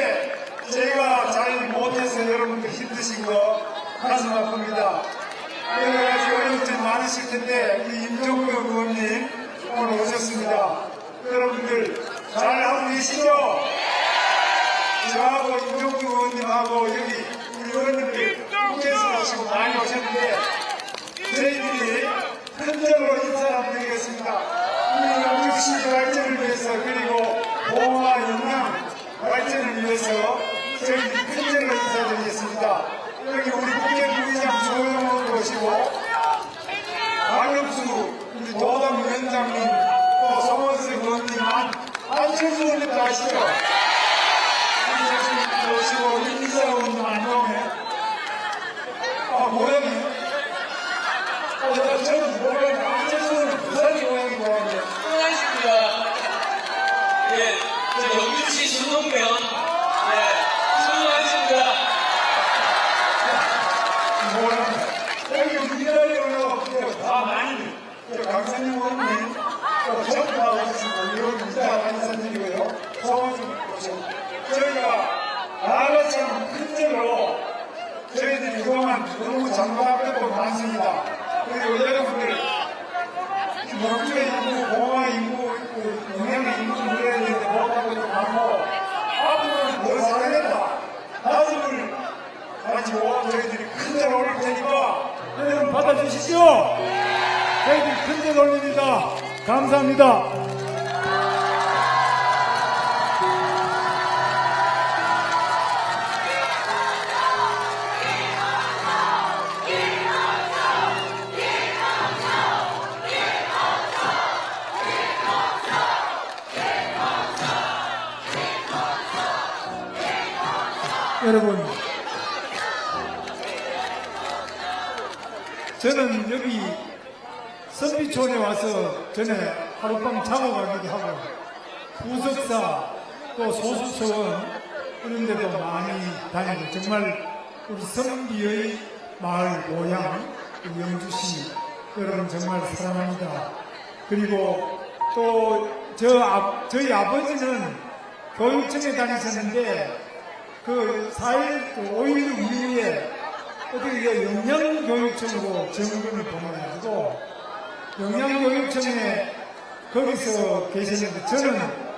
근데 제가 잘 못해서 여러분들 힘드신 거 가슴 아픕니다. 여러 가지 어려움이 많으실 텐데 우리 임종국 의원님 오늘 오셨습니다. 여러분들 잘하고 계시죠? 저하고 임종국 의원님하고 여기 우리 의원님들 국회에서 오시고 많이 오셨는데 저희들이 큰절로 인사를 한번 드리겠습니다. 우리 영주시 발전을 위해서 그리고 보호와 영양 발전을 위해서 저희들이 큰절로 인사드리겠습니다. 여기 우리 국회 부의장 조영호 오시고 박영수 우리 도당 위원장님 또 송원석 의원님 안철수 의원님도 아시죠? 안철수 의원님도 오시고 윤희사 의원님 안 나오네. 모양이 저는 모양이 안철수 의원님 부산이 모양이 모양이에요. 수고하셨습니다. 예, 저 영주시 순동면 수고하셨습니다. 여기 우리나라에 올라오고 다 많이 강사님 의원님 전부 다 오셨습니다. 이런 문자 인사드리고요. 소원좀 보시고 저희가 나라처럼 큰절로 저희들이 그동안 너무 장부하고 많습니다. 그리고 여러분들 영주의 인구, 공화 인구, 영양의 인구 물려야 되는데 못하고 좀 하고 앞으로는 더 잘하겠다. 나름을 가지고 저희들이 큰절 올릴 테니까 여러분 받아주시죠. 저희들이 큰절 올립니다. 감사합니다. 여러분, 저는 여기 선비촌에 와서 전에 하룻밤 자고 가기도 하고 부석사 또 소수초원 이런 데도 많이 다니고 정말 우리 선비의 마을 고향 우리 영주시 여러분 정말 사랑합니다. 그리고 또 저희 아버지는 교육청에 다니셨는데 그 4일, 5일 이후에 어떻게 영양교육청으로 정근을 보내가지고 영양교육청에 거기서 계셨는데 저는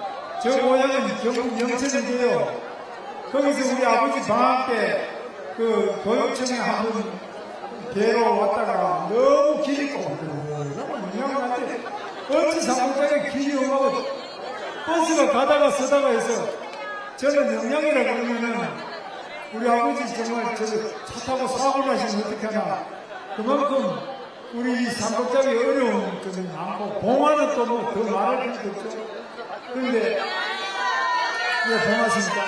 저 고향은 경북 영천인데요. 거기서 우리 아버지 방학 때 그 교육청에 한번 뵈러 왔다가 너무 길이 ቆ고 영양한테 어찌 상무장에 길이 오고 버스가 가다가 서다가 해서 저는 영양이라 그러면은 우리 아버지 정말 차 타고 사고 나시면 어떻게 하나. 그만큼 우리 삼각장이 어려운 점이 많고, 봉화는 또 뭐 더 말할 필요도 없죠. 그런데, 봉화십니까?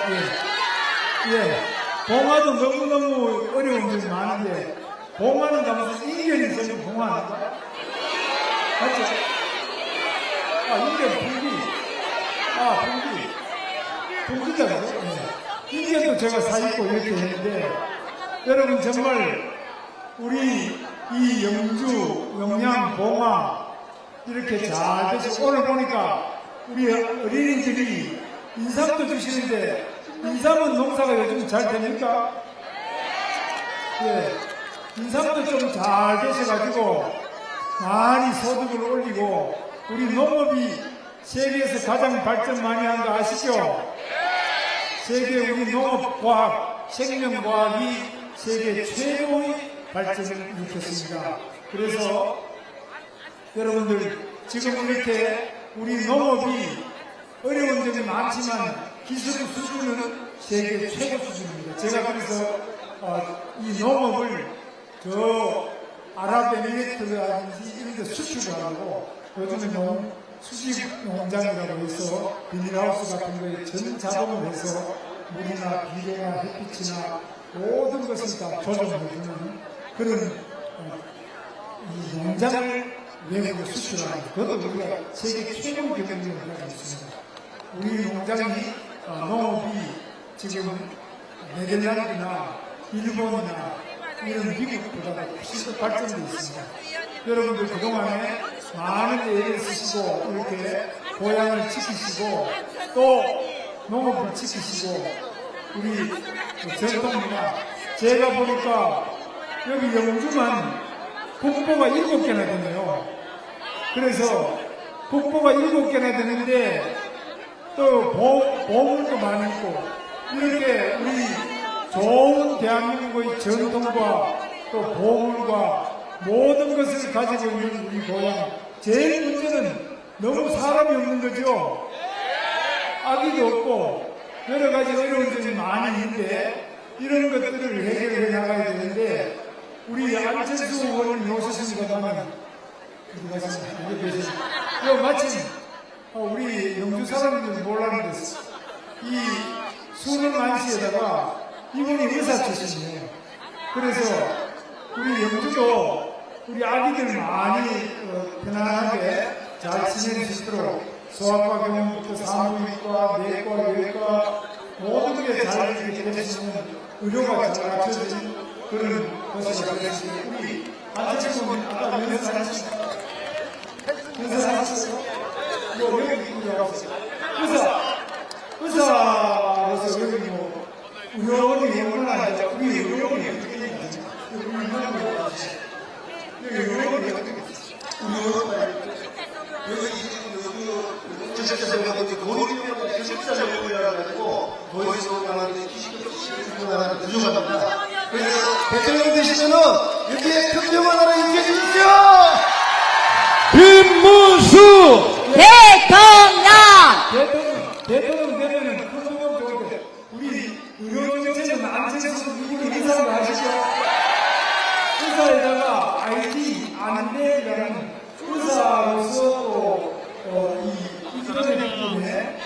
봉화도 너무너무 어려운 점이 많은데, 봉화는 가면서 인견이 전부 봉화 아닌가? 맞죠? 인견, 풍기잖아요. 인견도 제가 사입고 이렇게 했는데, 여러분 정말 우리 이 영주, 영양, 봉화 이렇게 잘 돼서 오늘 보니까 우리 어린이들이 인삼도 주시는데 인삼은 농사가 요즘 잘 됩니까? 인삼도 좀 잘 되셔가지고 많이 소득을 올리고 우리 농업이 세계에서 가장 발전 많이 한 거 아시죠? 세계 우리 농업과학, 생명과학이 세계 최고의 발전을 일으켰습니다. 그래서 여러분들 지금 이렇게 우리 농업이 어려운 점이 많지만 기술 수준은 세계 최고 수준입니다. 제가 그래서 이 농업을 저 아랍에미리트라든지 이런 데 수출을 하고 요즘은 수직 농장이라고 해서 비닐하우스 같은 거에 전 자동을 해서 물이나 비료나 햇빛이나 모든 것을 다 조정해주는 그런 이 농장을 외국에 수출하는 그것도 우리가 세계 최고의 경쟁력을 가지고 있습니다. 우리 농장이 농업이 지금 네덜란드나 일본이나 이런 미국보다 훨씬 더 발전되어 있습니다. 여러분들 그동안에 많은 애를 쓰시고 이렇게 고향을 지키시고 또 농업을 지키시고 우리 전통문화. 제가 보니까 여기 영주만 국보가 7개나 되네요. 그래서 국보가 7개나 되는데 또 보물도 많고 이렇게 우리 좋은 대한민국의 전통과 또 보물과 모든 것을 가지고 있는 우리 고향. 제일 문제는 너무 사람이 없는 거죠. 아기도 없고 여러 가지 어려운 점이 많이 있는데 이런 것들을 해결해 나가야 되는데 우리 안철수 의원이 오셨습니다만 마침 우리 영주 사람들은 몰랐는데 이 수능안시에다가 이분이 의사 출신이에요. 그래서 우리 영주도 우리 아기들 많이 편안하게 잘 지낼 수 있도록 소아과 병원부터 산부인과, 내과, 외과 모든 게 잘 될 수 있는 의료가 잘 갖춰진 그런 곳이라고 했습니다. 우리 안철수 의원 아까 연사 하셨어요? 연사 하셨어요? 여기 와보세요. 의사로서 여기 의료원이 얼마나 앉아? 우리 의료원이 어떻게 되는지 여기 의료원이 어떻게 되지? 여기 고립병원 기숙사병원이라 가지고 거기서 나가는 기숙사병원이 부족합니다. 그래서 대통령 되시면은 여기에 큰 병원 하나 임해 주십시오. 김문수 대통령 되면은 큰 병원 좋은데 우리 의료정책은 안철수 이분이 인사를 하시죠. 의사에다가 IT 안내라는 의사로서 이 인터넷 때문에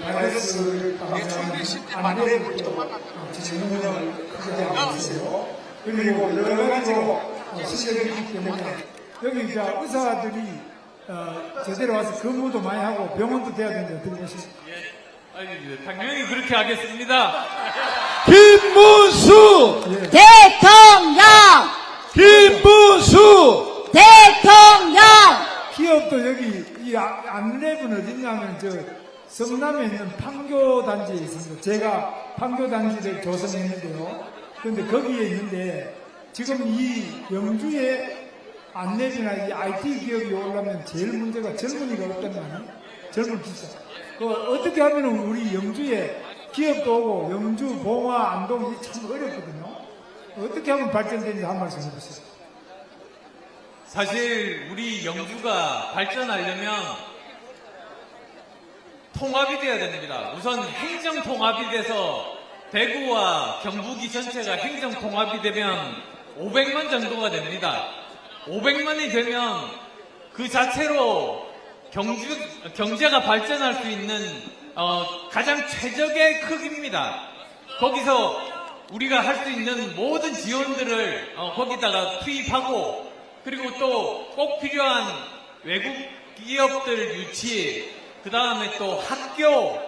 바이러스를 방지하는 안내부터 진행을 크게 하고 있어요. 그리고 여러 가지로 실력이 있기 때문에 여기 이제 의사들이 제대로 와서 근무도 많이 하고 병원도 돼야 되는데 어떻게 보시죠? 당연히 그렇게 하겠습니다. 김문수 대통령 기업도 여기 이 안내분 어딨냐면 저 성남에 있는 판교 단지에 있습니다. 제가 판교 단지를 조성했는데요. 그런데 거기에 있는데 지금 이 영주의 안내비나 이 IT 기업이 오려면 제일 문제가 젊은이가 없단 말이에요. 젊은 기자. 그 어떻게 하면 우리 영주에 기업도 오고 영주, 봉화, 안동 이게 참 어렵거든요. 어떻게 하면 발전되는지 한 말씀 해보세요. 사실 우리 영주가 발전하려면 통합이 돼야 됩니다. 우선 행정 통합이 돼서 대구와 경북이 전체가 행정 통합이 되면 500만 정도가 됩니다. 500만이 되면 그 자체로 경제가 발전할 수 있는 가장 최적의 크기입니다. 거기서 우리가 할 수 있는 모든 지원들을 거기다가 투입하고 그리고 또 꼭 필요한 외국 기업들 유치, 그 다음에 또 학교,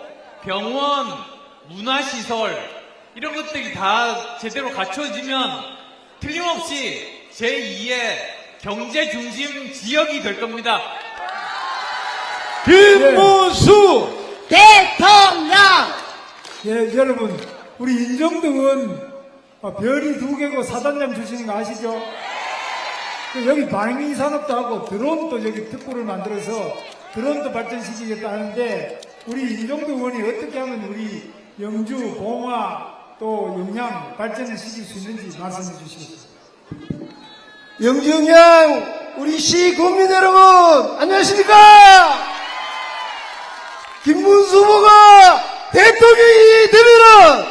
병원, 문화시설 이런 것들이 다 제대로 갖춰지면 틀림없이 제2의 경제 중심 지역이 될 겁니다. 김문수 대통령 예, 여러분, 우리 인정도 의원 별이 2개고 사단장 주시는 거 아시죠? 여기 방위 산업도 하고 드론도 여기 특구를 만들어서 드론도 발전시키겠다 하는데 우리 인정도 의원이 어떻게 하면 우리 영주, 봉화 또 영양 발전을 시킬 수 있는지 말씀해 주시겠습니다. 영주영양 우리 시 국민 여러분 안녕하십니까? 김문수 후보가 대통령이 되면은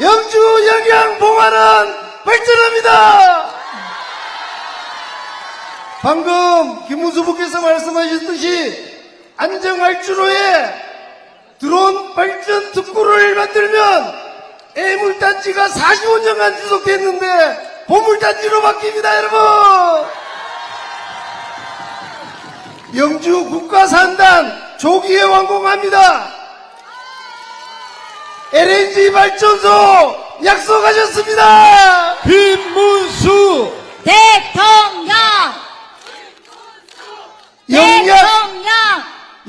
영주 영양 봉화는 발전합니다. 방금 김문수 후보께서 말씀하셨듯이 안정알주로에 드론 발전 특구를 만들면 애물단지가 45년간 지속됐는데 보물단지로 바뀝니다, 여러분. 영주 국가산단 조기에 완공합니다. LNG 발전소 약속하셨습니다. 김문수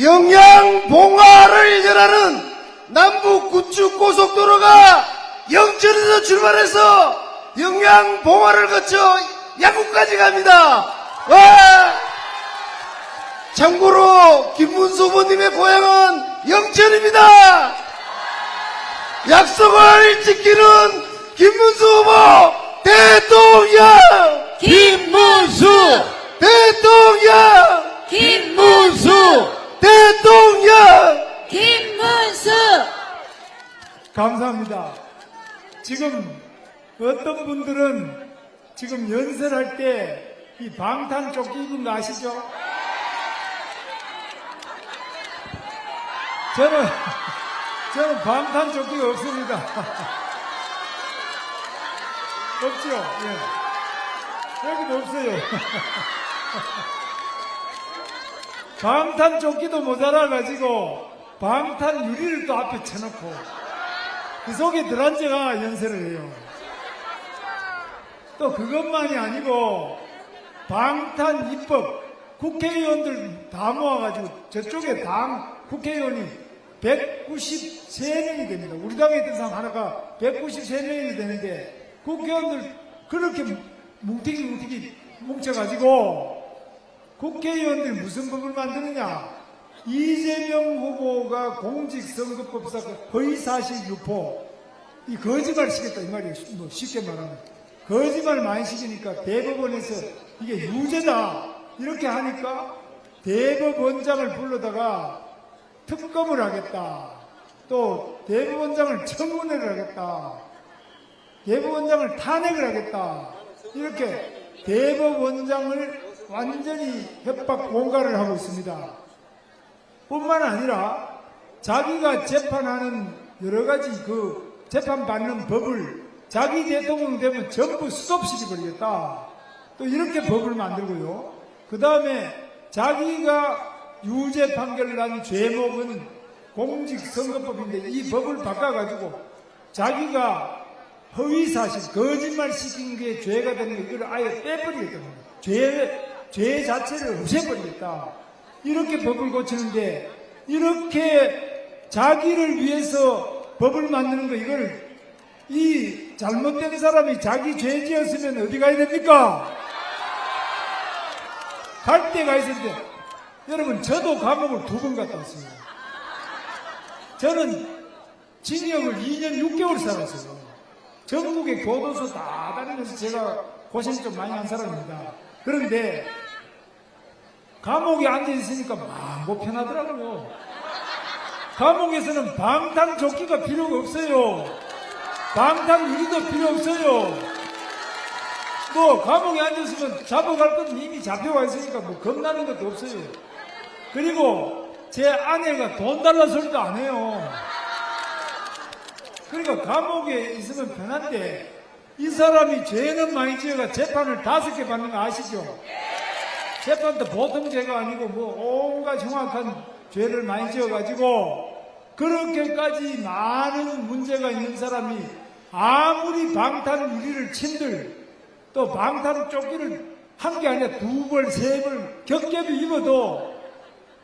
영양 봉화를 연결하는 남북 구축 고속도로가 부산에서 출발해서 영양 봉화를 거쳐 야구까지 갑니다. 와! 참고로 김문수 후보님의 고향은 영천입니다. 약속을 지키는 김문수 후보 대통령! 김문수 대통령! 김문수 대통령! 김문수 감사합니다. 지금 어떤 분들은 지금 연설할 때 이 방탄 조끼 입은 거 아시죠? 저는 방탄 조끼가 없습니다. 없죠? 예. 여기도 없어요. 방탄 조끼도 모자라가지고 방탄 유리를 또 앞에 쳐놓고 그 속에 들어앉아가 연설을 해요. 또 그것만이 아니고 방탄 입법 국회의원들 다 모아가지고 저쪽에 당 국회의원이 193명이 됩니다. 우리 당에 있던 사람 하나가 193명이 되는데 국회의원들 그렇게 뭉티기 뭉쳐가지고 국회의원들이 무슨 법을 만드느냐. 이재명 후보가 공직선거법상 허위사실 유포 이 거짓말 시켰다 이 말이에요. 뭐 쉽게 말하면 거짓말 많이 시키니까 대법원에서 이게 유죄다 이렇게 하니까 대법원장을 불러다가 특검을 하겠다. 또 대법원장을 청문회를 하겠다. 대법원장을 탄핵을 하겠다. 이렇게 대법원장을 완전히 협박 공갈을 하고 있습니다. 뿐만 아니라 자기가 재판하는 여러 가지 그 재판받는 법을 자기 대통령 되면 전부 스톱시켜버리겠다. 또 이렇게 법을 만들고요. 그 다음에 자기가 유죄 판결을 난 죄목은 공직선거법인데 이 법을 바꿔가지고 자기가 허위사실, 거짓말 시킨 게 죄가 되는 거 이걸 아예 빼버리겠다. 죄 자체를 없애버리겠다. 이렇게 법을 고치는데 이렇게 자기를 위해서 법을 만드는 거 이걸 이 잘못된 사람이 자기 죄 지었으면 어디 가야 됩니까? 갈 데가 있는데 여러분 저도 감옥을 2번 갔다 왔습니다. 저는 징역을 2년 6개월 살았어요. 전국의 교도소 다 다니면서 제가 고생 좀 많이 한 사람입니다. 그런데 감옥에 앉아있으니까 마음고 편하더라고요. 감옥에서는 방탄조끼가 필요가 없어요. 방탄 유리도 필요 없어요. 뭐 감옥에 앉았으면 잡아갈 건 이미 잡혀와 있으니까 뭐 겁나는 것도 없어요. 그리고 제 아내가 돈 달라 소리도 안 해요. 그러니까 감옥에 있으면 편한데 이 사람이 죄는 많이 지어가 재판을 5개 받는 거 아시죠? 재판도 보통 죄가 아니고 뭐 온갖 흉악한 죄를 많이 지어가지고 그렇게까지 많은 문제가 있는 사람이 아무리 방탄 유리를 친들 또 방탄 조끼를 한 게 아니라 2벌, 3벌 겹겹이 입어도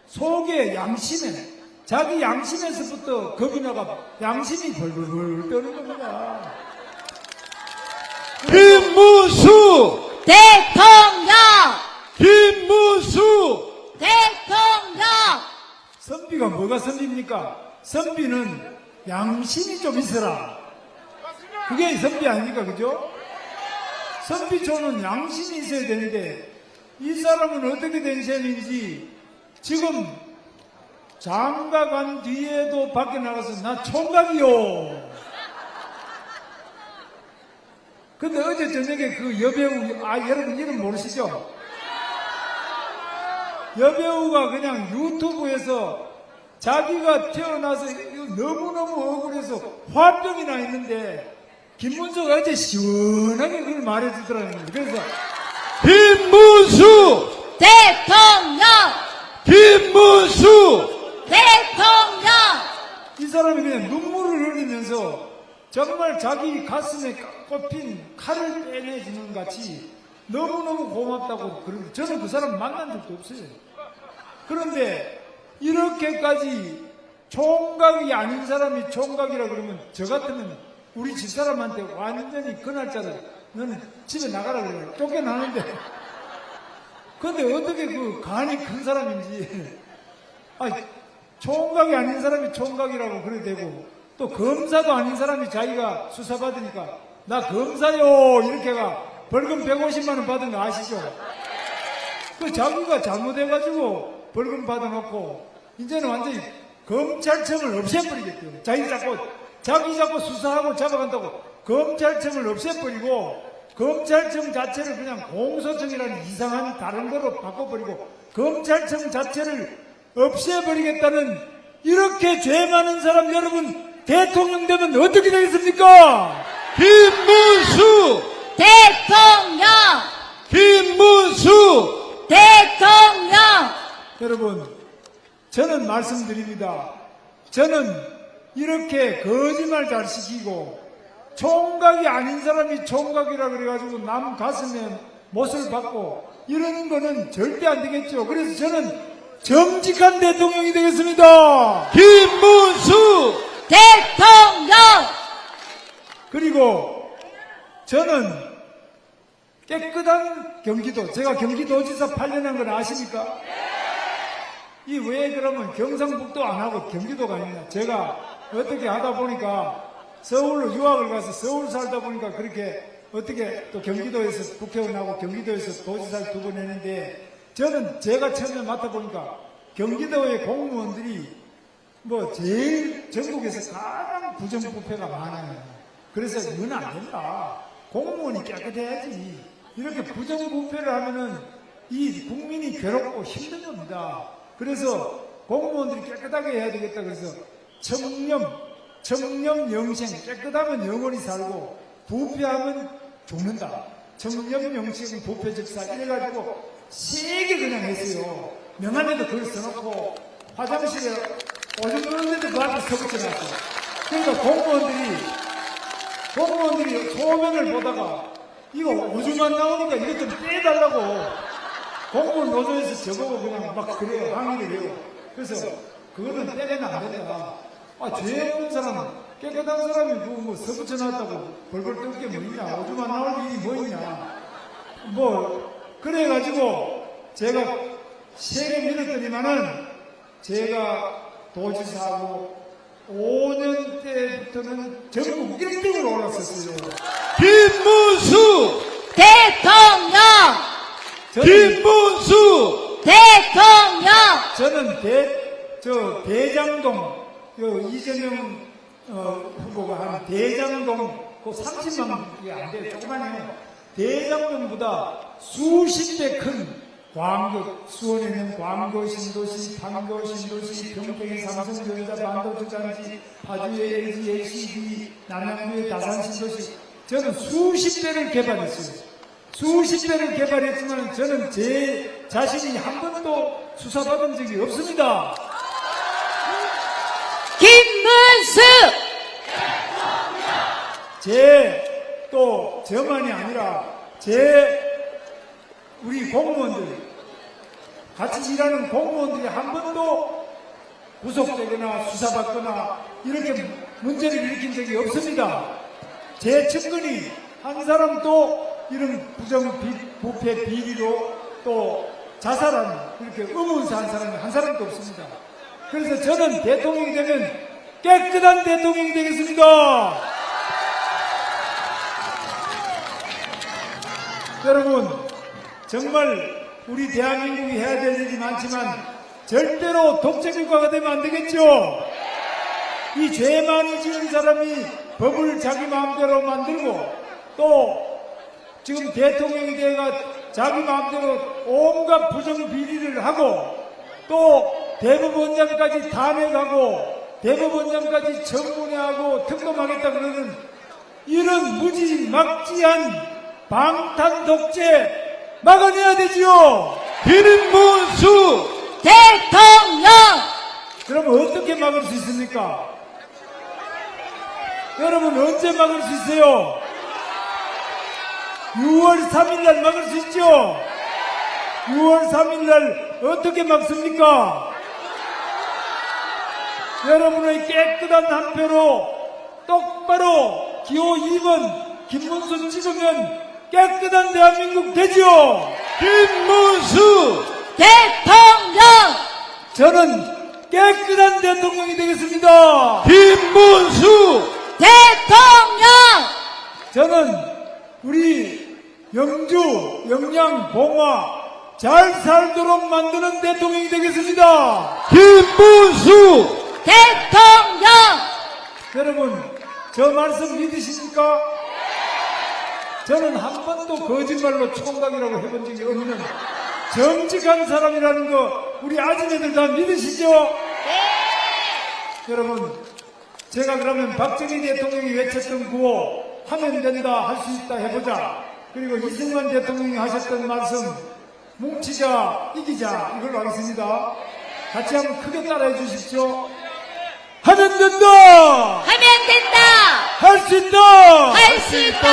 속에 양심에 자기 양심에서부터 겁이 나가 양심이 벌벌벌 떠는 겁니다. 김문수 대통령! 김문수 대통령! 선비가 뭐가 선비입니까? 선비는 양심이 좀 있어라. 그게 선비 아닙니까? 그죠? 선비촌은 양심이 있어야 되는데 이 사람은 어떻게 된 셈인지 지금 장가 간 뒤에도 밖에 나가서 나 총각이요. 근데 어제 저녁에 그 여배우, 여러분 이름 모르시죠? 여배우가 그냥 유튜브에서 자기가 태어나서 너무너무 억울해서 화병이 나 있는데 김문수가 어제 시원하게 그걸 말해주더라고요. 그래서 김문수 대통령! 김문수 대통령! 이 사람이 그냥 눈물을 흘리면서 정말 자기 가슴에 꼽힌 칼을 빼내주는 같이 너무너무 고맙다고 그러는데 저는 그 사람 만난 적도 없어요. 그런데 이렇게까지 총각이 아닌 사람이 총각이라 그러면 저 같으면 우리 집사람한테 완전히 그 날짜를 너는 집에 나가라 그래요. 쫓겨나는데. 근데 어떻게 그 간이 큰 사람인지, 아니, 총각이 아닌 사람이 총각이라고 그래 되고, 또 검사도 아닌 사람이 자기가 수사받으니까, 나 검사요! 이렇게가 벌금 150만 원 받은 거 아시죠? 그 자기가 잘못해가지고 벌금 받아놓고, 이제는 완전히 검찰청을 없애버리겠대요. 자기 자꾸 수사하고 잡아간다고 검찰청을 없애버리고, 검찰청 자체를 그냥 공소청이라는 이상한 다른 거로 바꿔버리고, 검찰청 자체를 없애버리겠다는 이렇게 죄 많은 사람 여러분 대통령 되면 어떻게 되겠습니까? 김문수! 대통령! 김문수! 대통령! 여러분, 저는 말씀드립니다. 저는 이렇게 거짓말 잘 시키고 총각이 아닌 사람이 총각이라 그래가지고 남 가슴에 못을 박고 이러는 거는 절대 안 되겠죠. 그래서 저는 정직한 대통령이 되겠습니다. 김문수! 대통령! 그리고 저는 깨끗한 경기도, 제가 경기도지사 8년 한 건 아십니까? 이 왜 그러면 경상북도 안 하고 경기도가 아니냐. 제가 어떻게 하다 보니까 서울로 유학을 가서 서울 살다 보니까 그렇게 어떻게 또 경기도에서 국회의원하고 경기도에서 도지사를 2번 했는데, 저는 제가 처음에 맡아보니까 경기도의 공무원들이 뭐 제일 전국에서 가장 부정부패가 많아요. 그래서 이건 안 된다. 공무원이 깨끗해야지. 이렇게 부정부패를 하면은 이 국민이 괴롭고 힘든 겁니다. 그래서 공무원들이 깨끗하게 해야 되겠다. 그래서 청렴 영생, 깨끗하면 영원히 살고 부패하면 죽는다. 청렴 영생 부패적사 이래가지고 세게 그냥 했어요. 명함에도 그걸 써놓고 화장실에 오줌 누는데도 그 앞에 서붙여놨어요. 그러니까 공무원들이 소명을 보다가 이거 오줌만 나오니까 이것 좀 빼달라고 공무원 노조에서 저보고 그냥 막 그래요. 항의를 해요. 그래서 그거는 빼내면 안 된다. 죄 없는 사람, 깨끗한 사람이 뭐 서붙여놨다고 벌벌 떨게 뭐 있냐. 오줌 안 나올 일이 뭐 있냐. 그래가지고 제가 세게 밀었더니만은 제가 도지사하고 5년 때부터는 전국 1등으로 올랐었어요. 김문수! 대통령! 김문수! 대통령! 저는 대장동, 이재명 후보가 한 대장동, 그 30만 개 안 돼요. 조그만해요. 대장동보다 수십 배 큰 광교, 수원에 있는 광교 신도시, 판교 신도시, 평택의 삼성전자 반도체단지, 파주의 LG, HB, 남양주의 다산 신도시, 저는 수십 배를 개발했어요. 수십 배를 개발했지만 저는 제 자신이 한 번도 수사받은 적이 없습니다. 김문수! 저만이 아니라 우리 공무원들, 같이 일하는 공무원들이 한 번도 구속되거나 수사받거나 이렇게 문제를 일으킨 적이 없습니다. 제 측근이 한 사람도 이런 부패 비리로 또 자살한 이렇게 의문사한 사람이 한 사람도 없습니다. 그래서 저는 대통령이 되면 깨끗한 대통령이 되겠습니다. 여러분, 정말 우리 대한민국이 해야 될 일이 많지만 절대로 독재국가가 되면 안 되겠죠. 이 죄 많이 지은 사람이 법을 자기 마음대로 만들고 또 지금 대통령이 돼가 자기 마음대로 온갖 부정 비리를 하고 또 대법원장까지 탄핵하고 대법원장까지 청문회하고 특검하겠다 그러는 이런 무지막지한 방탄 독재 막아내야 되지요. 김문수! 대통령! 그럼 어떻게 막을 수 있습니까? 여러분 언제 막을 수 있어요? 6월 3일날 막을 수 있죠? 6월 3일날 어떻게 막습니까? 여러분의 깨끗한 한 표로 똑바로 기호 2번 김문수 찍으면 깨끗한 대한민국 되죠. 김문수 대통령! 저는 깨끗한 대통령이 되겠습니다. 김문수 대통령! 저는 우리 영주, 영양, 봉화 잘 살도록 만드는 대통령이 되겠습니다. 김문수 대통령! 여러분, 저 말씀 믿으십니까? 저는 한 번도 거짓말로 총각이라고 해본 적이 없는 정직한 사람이라는 거 우리 아줌매들 다 믿으시죠? 여러분, 제가 그러면 박정희 대통령이 외쳤던 구호 하면 된다, 할 수 있다 해보자. 그리고 이승만 대통령이 하셨던 말씀 뭉치자, 이기자 이걸로 하겠습니다. 같이 한번 크게 따라해 주십시오. 하면 된다! 하면 된다! 할 수 있다! 할 수 있다!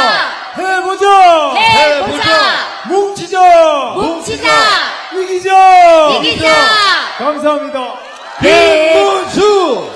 해보자! 해보자! 뭉치자! 뭉치자! 이기자! 이기자! 감사합니다. 네. 김문수